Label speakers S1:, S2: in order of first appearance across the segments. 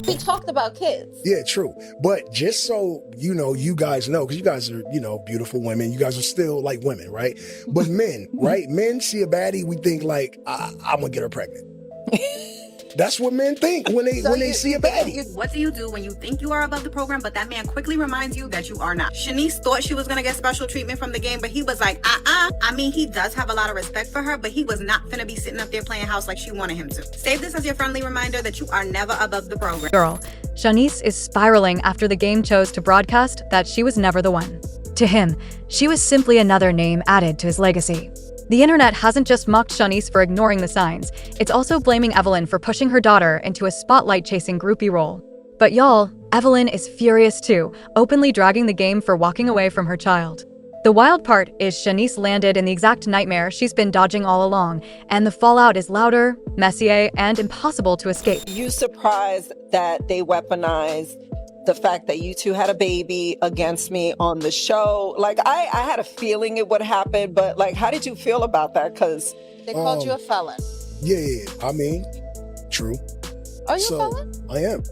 S1: We talked about kids.
S2: Yeah, true. But just so you guys know, because you guys are, beautiful women. You guys are still like women, right? But men, right? Men see a baddie, we think like, I'm gonna get her pregnant. That's what men think when they see a baddie.
S3: What do you do when you think you are above the program, but that man quickly reminds you that you are not? Shanice thought she was gonna get special treatment from the game, but he was like, I mean, he does have a lot of respect for her, but he was not gonna be sitting up there playing house like she wanted him to. Save this as your friendly reminder that you are never above the program.
S4: Girl, Shanice is spiraling after the game chose to broadcast that she was never the one. To him, she was simply another name added to his legacy. The internet hasn't just mocked Shanice for ignoring the signs, it's also blaming Evelyn for pushing her daughter into a spotlight-chasing groupie role. But y'all, Evelyn is furious too, openly dragging the game for walking away from her child. The wild part is Shanice landed in the exact nightmare she's been dodging all along, and the fallout is louder, messier, and impossible to escape.
S5: You surprised that they weaponized the fact that you two had a baby against me on the show? Like, I had a feeling it would happen, but like, how did you feel about that? Because
S1: they called you a felon.
S2: Yeah. I mean, true.
S1: Are you a felon?
S2: I am.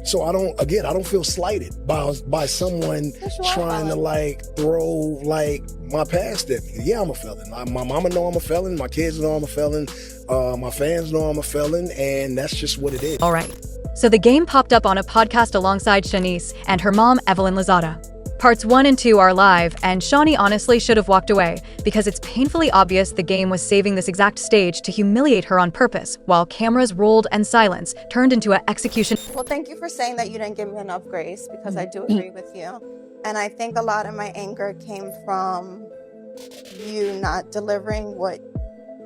S2: So I don't feel slighted by someone trying to like throw like my past at me. Yeah, I'm a felon. My mama know I'm a felon. My kids know I'm a felon. My fans know I'm a felon, and that's just what it is.
S4: All right. So the game popped up on a podcast alongside Shanice and her mom, Evelyn Lozada. Parts 1 and 2 are live, and Shawnee honestly should have walked away because it's painfully obvious the game was saving this exact stage to humiliate her on purpose, while cameras rolled and silence turned into an execution.
S1: Well, thank you for saying that you didn't give me enough grace, because I do agree with you. And I think a lot of my anger came from you not delivering what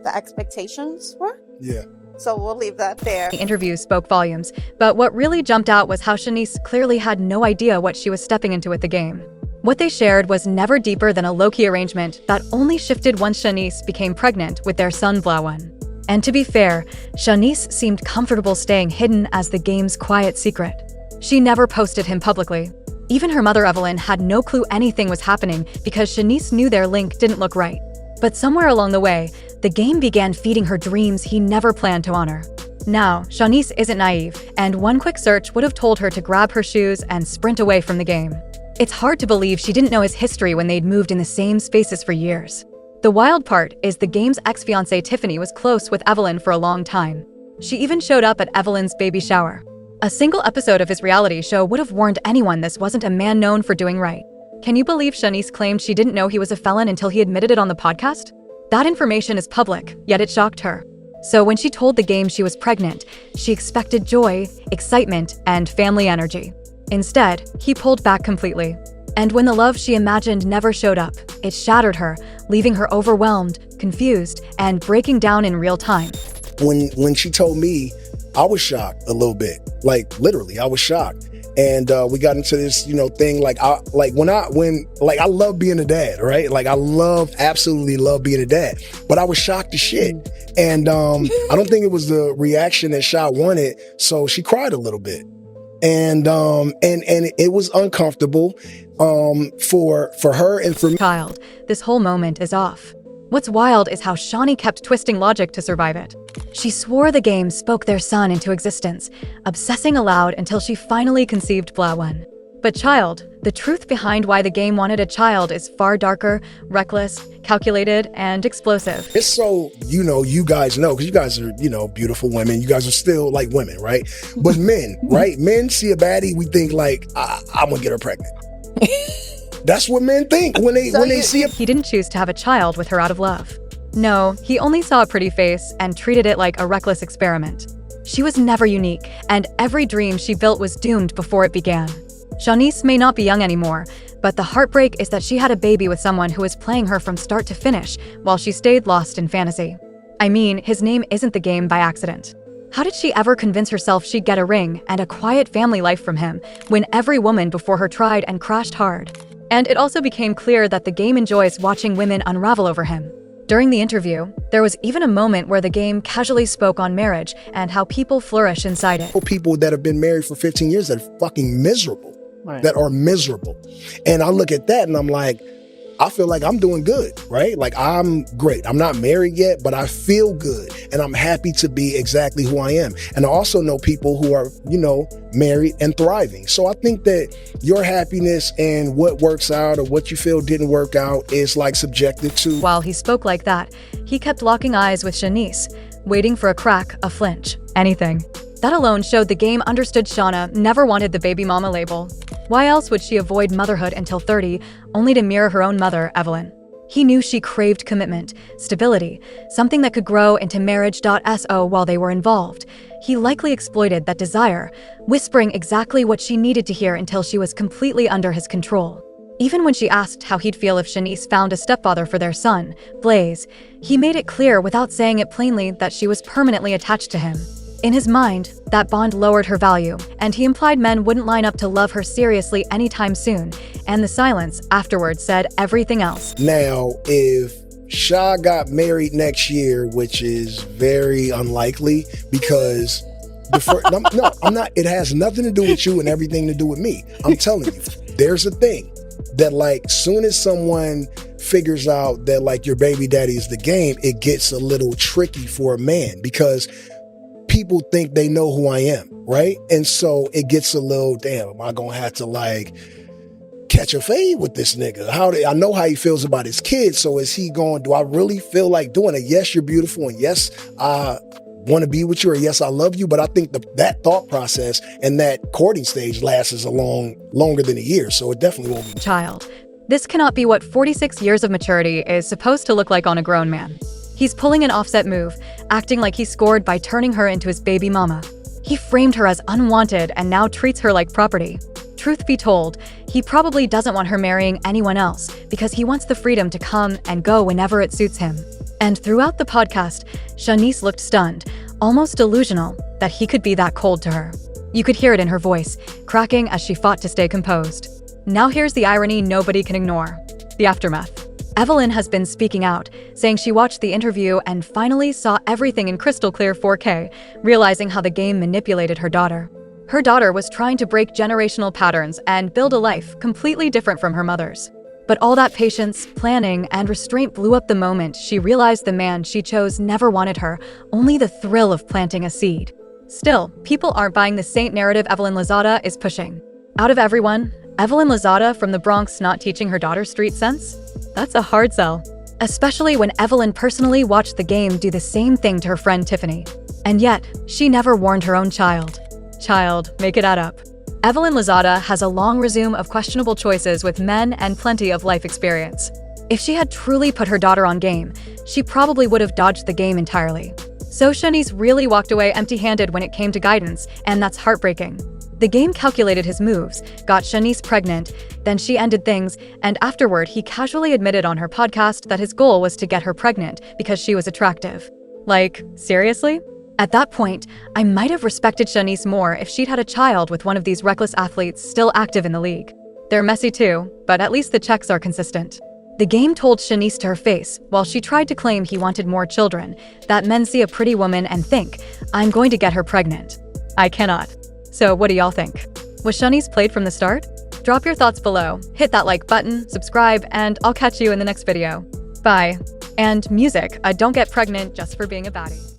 S1: the expectations were.
S2: Yeah.
S1: So we'll leave that there.
S4: The interview spoke volumes, but what really jumped out was how Shanice clearly had no idea what she was stepping into with the game. What they shared was never deeper than a low-key arrangement that only shifted once Shanice became pregnant with their son Blawan. And to be fair, Shanice seemed comfortable staying hidden as the game's quiet secret. She never posted him publicly. Even her mother Evelyn had no clue anything was happening because Shanice knew their link didn't look right. But somewhere along the way, the game began feeding her dreams he never planned to honor. Now, Shanice isn't naive, and one quick search would have told her to grab her shoes and sprint away from the game. It's hard to believe she didn't know his history when they'd moved in the same spaces for years. The wild part is the game's ex-fiancée Tiffany was close with Evelyn for a long time. She even showed up at Evelyn's baby shower. A single episode of his reality show would have warned anyone this wasn't a man known for doing right. Can you believe Shanice claimed she didn't know he was a felon until he admitted it on the podcast? That information is public, yet it shocked her. So when she told the game she was pregnant, she expected joy, excitement, and family energy. Instead, he pulled back completely. And when the love she imagined never showed up, it shattered her, leaving her overwhelmed, confused, and breaking down in real time.
S2: When she told me, I was shocked a little bit. Like literally, I was shocked. And we got into this, thing. I love being a dad, right? Like absolutely love being a dad. But I was shocked as shit. And I don't think it was the reaction that Sha wanted. So she cried a little bit. And it was uncomfortable for her and for me.
S4: Child, this whole moment is off. What's wild is how Shawnee kept twisting logic to survive it. She swore the game spoke their son into existence, obsessing aloud until she finally conceived Blawan. But child, the truth behind why the game wanted a child is far darker, reckless, calculated, and explosive.
S2: It's so, you guys know, because you guys are, beautiful women. You guys are still like women, right? But men, right? Men see a baddie, we think like, I'm gonna get her pregnant. That's what men think when they see a...
S4: He didn't choose to have a child with her out of love. No, he only saw a pretty face and treated it like a reckless experiment. She was never unique, and every dream she built was doomed before it began. Shanice may not be young anymore, but the heartbreak is that she had a baby with someone who was playing her from start to finish while she stayed lost in fantasy. I mean, his name isn't the game by accident. How did she ever convince herself she'd get a ring and a quiet family life from him when every woman before her tried and crashed hard? And it also became clear that the game enjoys watching women unravel over him. During the interview, there was even a moment where the game casually spoke on marriage and how people flourish inside it.
S2: People that have been married for 15 years that are fucking miserable, right. That are miserable. And I look at that and I'm like, I feel like I'm doing good, right? Like I'm great. I'm not married yet, but I feel good and I'm happy to be exactly who I am. And I also know people who are, married and thriving. So I think that your happiness and what works out or what you feel didn't work out is like subjective to.
S4: While he spoke like that, he kept locking eyes with Shanice, waiting for a crack, a flinch, anything. That alone showed the game understood Shauna never wanted the baby mama label. Why else would she avoid motherhood until 30, only to mirror her own mother, Evelyn? He knew she craved commitment, stability, something that could grow into marriage.so while they were involved. He likely exploited that desire, whispering exactly what she needed to hear until she was completely under his control. Even when she asked how he'd feel if Shanice found a stepfather for their son, Blaze, he made it clear without saying it plainly that she was permanently attached to him. In his mind, that bond lowered her value, and he implied men wouldn't line up to love her seriously anytime soon, and the silence afterwards said everything else.
S2: Now, if Sha got married next year, which is very unlikely because no, I'm not. It has nothing to do with you and everything to do with me. I'm telling you, there's a thing that like soon as someone figures out that like your baby daddy is the game, it gets a little tricky for a man because people think they know who I am, right? And so it gets a little, damn, am I gonna have to like catch a fade with this nigga? I know how he feels about his kids, so is he going, do I really feel like doing it? Yes, you're beautiful, and yes, I want to be with you, or yes, I love you, but I think that thought process and that courting stage lasts longer than a year, so it definitely won't be.
S4: Child. This cannot be what 46 years of maturity is supposed to look like on a grown man. He's pulling an offset move, acting like he scored by turning her into his baby mama. He framed her as unwanted and now treats her like property. Truth be told, he probably doesn't want her marrying anyone else because he wants the freedom to come and go whenever it suits him. And throughout the podcast, Shanice looked stunned, almost delusional, that he could be that cold to her. You could hear it in her voice, cracking as she fought to stay composed. Now here's the irony nobody can ignore: the aftermath. Evelyn has been speaking out, saying she watched the interview and finally saw everything in crystal clear 4K, realizing how the game manipulated her daughter. Her daughter was trying to break generational patterns and build a life completely different from her mother's. But all that patience, planning, and restraint blew up the moment she realized the man she chose never wanted her, only the thrill of planting a seed. Still, people aren't buying the saint narrative Evelyn Lozada is pushing. Out of everyone, Evelyn Lozada from the Bronx not teaching her daughter street sense? That's a hard sell. Especially when Evelyn personally watched the game do the same thing to her friend Tiffany. And yet, she never warned her own child. Child, make it add up. Evelyn Lozada has a long resume of questionable choices with men and plenty of life experience. If she had truly put her daughter on game, she probably would have dodged the game entirely. So Shanice really walked away empty-handed when it came to guidance, and that's heartbreaking. The game calculated his moves, got Shanice pregnant, then she ended things, and afterward he casually admitted on her podcast that his goal was to get her pregnant because she was attractive. Like, seriously? At that point, I might have respected Shanice more if she'd had a child with one of these reckless athletes still active in the league. They're messy too, but at least the checks are consistent. The game told Shanice to her face, while she tried to claim he wanted more children, that men see a pretty woman and think, I'm going to get her pregnant. I cannot. So what do y'all think? Was Shanice played from the start? Drop your thoughts below, hit that like button, subscribe, and I'll catch you in the next video. Bye. And music, don't get pregnant just for being a baddie.